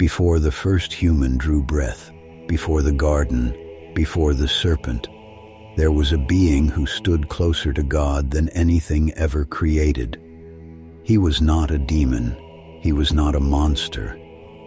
Before the first human drew breath, before the garden, before the serpent, there was a being who stood closer to God than anything ever created. He was not a demon. He was not a monster.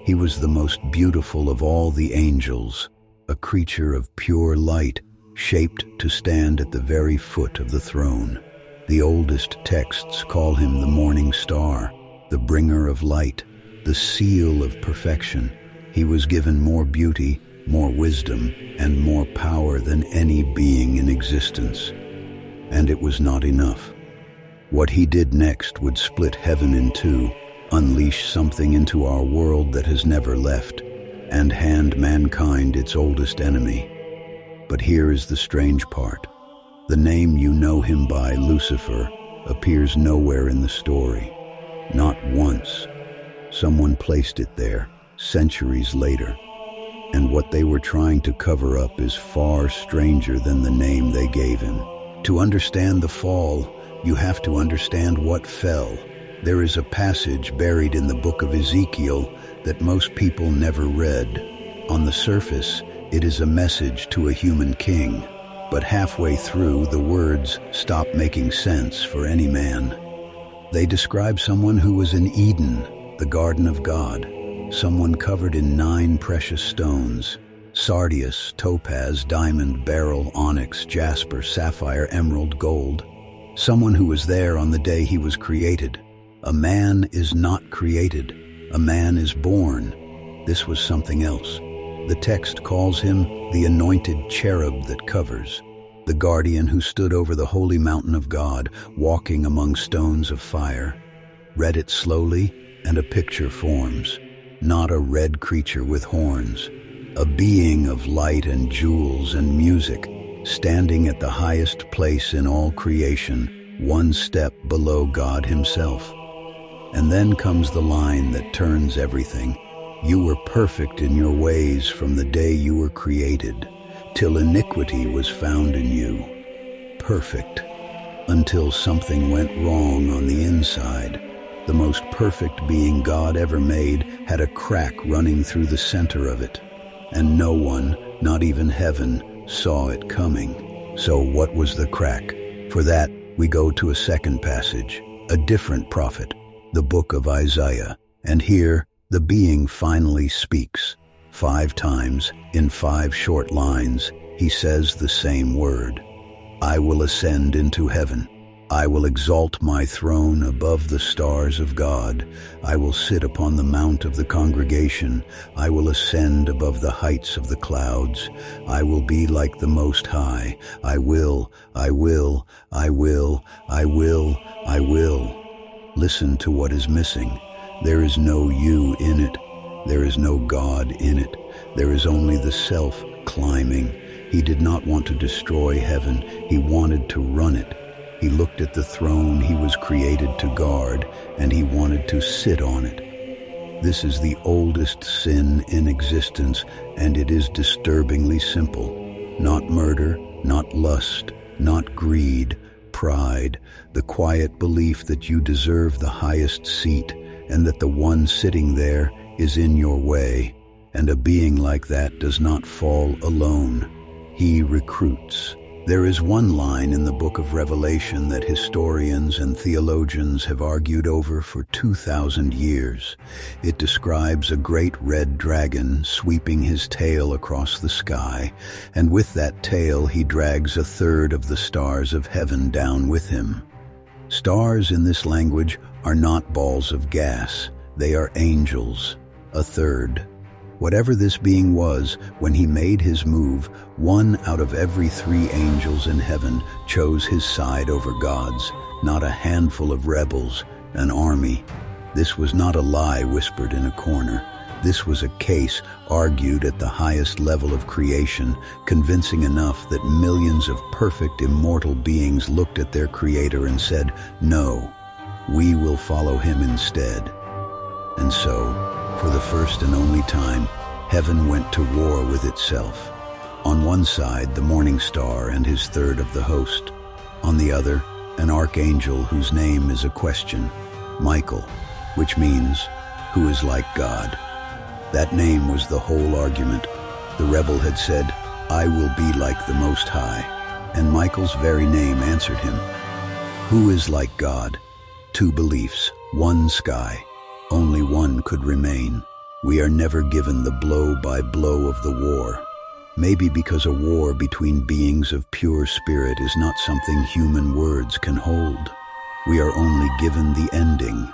He was the most beautiful of all the angels, a creature of pure light, shaped to stand at the very foot of the throne. The oldest texts call him the morning star, the bringer of light, the seal of perfection. He was given more beauty, more wisdom, and more power than any being in existence. And it was not enough. What he did next would split heaven in two, unleash something into our world that has never left, and hand mankind its oldest enemy. But here is the strange part. The name you know him by, Lucifer, appears nowhere in the story. Not once. Someone placed it there, centuries later. And what they were trying to cover up is far stranger than the name they gave him. To understand the fall, you have to understand what fell. There is a passage buried in the book of Ezekiel that most people never read. On the surface, it is a message to a human king, but halfway through, the words stop making sense for any man. They describe someone who was in Eden, the garden of God, someone covered in 9 precious stones: sardius, topaz, diamond, beryl, onyx, jasper, sapphire, emerald, gold. Someone who was there on the day he was created. A man is not created. A man is born. This was something else. The text calls him the anointed cherub that covers, the guardian who stood over the holy mountain of God, walking among stones of fire. Read it slowly, and a picture forms. Not a red creature with horns, a being of light and jewels and music, standing at the highest place in all creation, one step below God himself. And then comes the line that turns everything. You were perfect in your ways from the day you were created, till iniquity was found in you. Perfect, until something went wrong on the inside. The most perfect being God ever made had a crack running through the center of it, and no one, not even heaven, saw it coming. So what was the crack? For that, we go to a second passage, a different prophet, the book of Isaiah, and here the being finally speaks. 5 times, in 5 short lines, he says the same word. I will ascend into heaven. I will exalt my throne above the stars of God. I will sit upon the mount of the congregation. I will ascend above the heights of the clouds. I will be like the Most High. I will. Listen to what is missing. There is no you in it. There is no God in it. There is only the self climbing. He did not want to destroy heaven. He wanted to run it. He looked at the throne he was created to guard, and he wanted to sit on it. This is the oldest sin in existence, and it is disturbingly simple. Not murder, not lust, not greed, pride, the quiet belief that you deserve the highest seat, and that the one sitting there is in your way, and a being like that does not fall alone. He recruits. There is one line in the book of Revelation that historians and theologians have argued over for 2,000 years. It describes a great red dragon sweeping his tail across the sky, and with that tail he drags 1/3 of the stars of heaven down with him. Stars in this language are not balls of gas. They are angels. 1/3. Whatever this being was, when he made his move, 1 out of every 3 angels in heaven chose his side over God's, not a handful of rebels, an army. This was not a lie whispered in a corner. This was a case argued at the highest level of creation, convincing enough that millions of perfect immortal beings looked at their Creator and said, "No, we will follow him instead." And so, for the first and only time, heaven went to war with itself. On one side, the morning star and his 1/3 of the host. On the other, an archangel whose name is a question, Michael, which means, who is like God. That name was the whole argument. The rebel had said, "I will be like the Most High," and Michael's very name answered him. Who is like God? Two beliefs, one sky. Only one could remain. We are never given the blow-by-blow of the war. Maybe because a war between beings of pure spirit is not something human words can hold. We are only given the ending,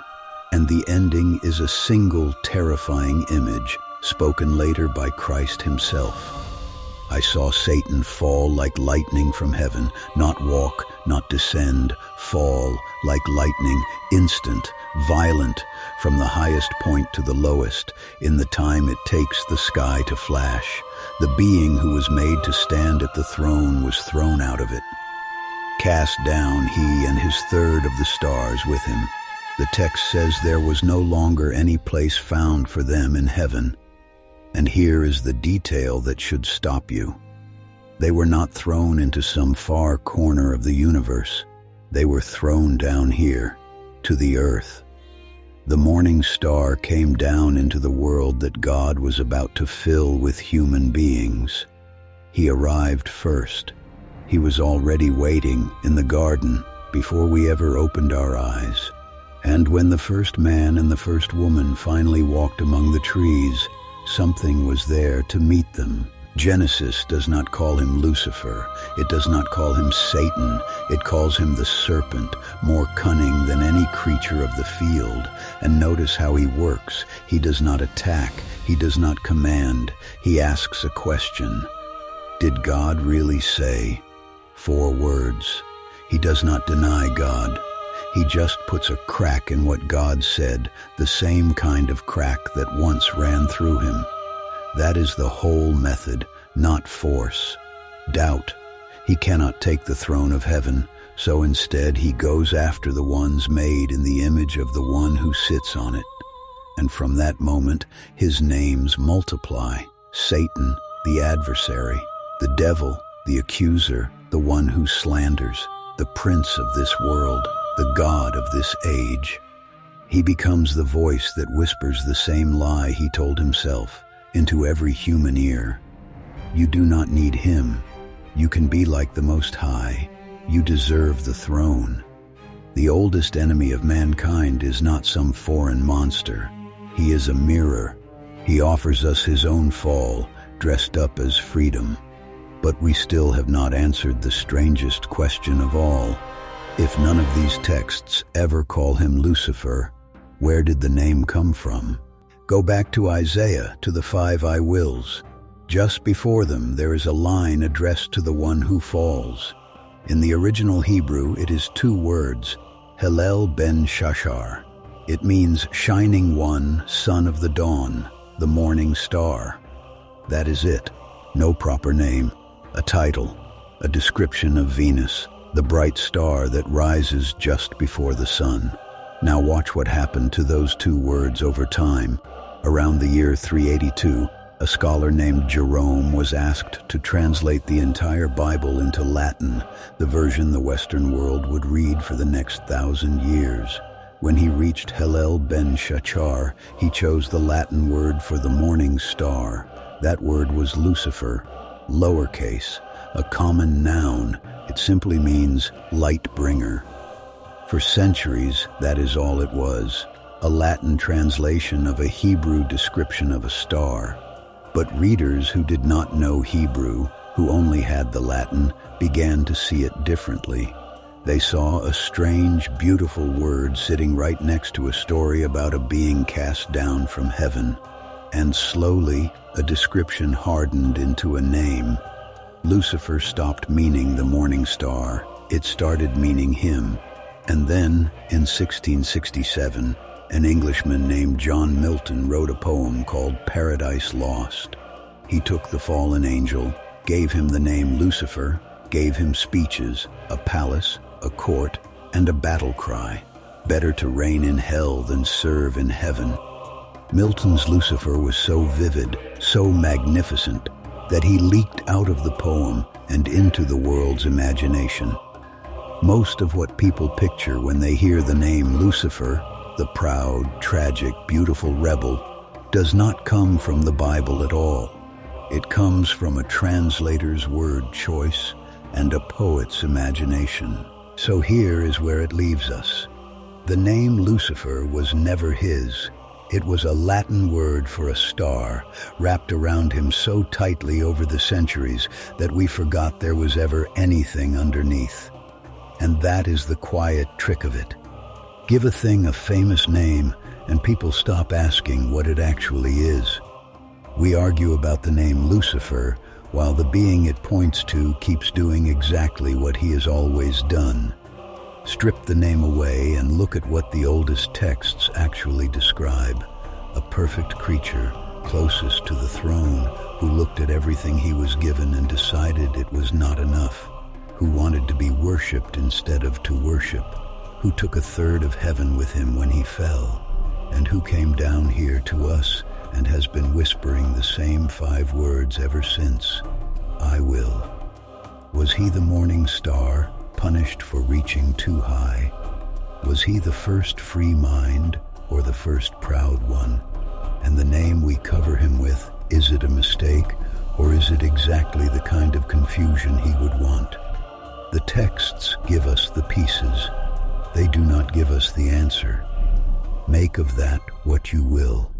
and the ending is a single terrifying image spoken later by Christ himself. I saw Satan fall like lightning from heaven, not walk, not descend, fall like lightning, instant, violent, from the highest point to the lowest, in the time it takes the sky to flash. The being who was made to stand at the throne was thrown out of it. Cast down, he and his third of the stars with him. The text says there was no longer any place found for them in heaven. And here is the detail that should stop you. They were not thrown into some far corner of the universe. They were thrown down here, to the earth. The morning star came down into the world that God was about to fill with human beings. He arrived first. He was already waiting in the garden before we ever opened our eyes. And when the first man and the first woman finally walked among the trees, something was there to meet them. Genesis does not call him Lucifer. It does not call him Satan. It calls him the serpent, more cunning than any creature of the field. And notice how he works. He does not attack. He does not command. He asks a question. Did God really say? 4 words. He does not deny God. He just puts a crack in what God said, the same kind of crack that once ran through him. That is the whole method, not force. Doubt. He cannot take the throne of heaven, so instead he goes after the ones made in the image of the one who sits on it. And from that moment, his names multiply. Satan, the adversary, the devil, the accuser, the one who slanders, the prince of this world, the god of this age. He becomes the voice that whispers the same lie he told himself into every human ear. You do not need him. You can be like the Most High. You deserve the throne. The oldest enemy of mankind is not some foreign monster. He is a mirror. He offers us his own fall, dressed up as freedom. But we still have not answered the strangest question of all. If none of these texts ever call him Lucifer, where did the name come from? Go back to Isaiah, to the 5 I wills. Just before them, there is a line addressed to the one who falls. In the original Hebrew, it is 2 words, Hillel ben Shashar. It means shining one, son of the dawn, the morning star. That is it. No proper name, a title, a description of Venus, the bright star that rises just before the sun. Now watch what happened to those 2 words over time. Around the year 382, a scholar named Jerome was asked to translate the entire Bible into Latin, the version the Western world would read for the next 1,000 years. When he reached Hillel ben Shachar, he chose the Latin word for the morning star. That word was Lucifer, lowercase, a common noun. It simply means light bringer. For centuries, that is all it was, a Latin translation of a Hebrew description of a star. But readers who did not know Hebrew, who only had the Latin, began to see it differently. They saw a strange, beautiful word sitting right next to a story about a being cast down from heaven. And slowly, a description hardened into a name. Lucifer stopped meaning the morning star. It started meaning him. And then, in 1667, an Englishman named John Milton wrote a poem called Paradise Lost. He took the fallen angel, gave him the name Lucifer, gave him speeches, a palace, a court, and a battle cry. Better to reign in hell than serve in heaven. Milton's Lucifer was so vivid, so magnificent, that he leaked out of the poem and into the world's imagination. Most of what people picture when they hear the name Lucifer, the proud, tragic, beautiful rebel, does not come from the Bible at all. It comes from a translator's word choice and a poet's imagination. So here is where it leaves us. The name Lucifer was never his. It was a Latin word for a star, wrapped around him so tightly over the centuries that we forgot there was ever anything underneath. And that is the quiet trick of it. Give a thing a famous name, and people stop asking what it actually is. We argue about the name Lucifer, while the being it points to keeps doing exactly what he has always done. Strip the name away and look at what the oldest texts actually describe. A perfect creature, closest to the throne, who looked at everything he was given and decided it was not enough, who wanted to be worshipped instead of to worship, who took a third of heaven with him when he fell, and who came down here to us and has been whispering the same 5 words ever since: I will. Was he the morning star, punished for reaching too high? Was he the first free mind or the first proud one? And the name we cover him with, is it a mistake, or is it exactly the kind of confusion he would want? The texts give us the pieces. They do not give us the answer. Make of that what you will.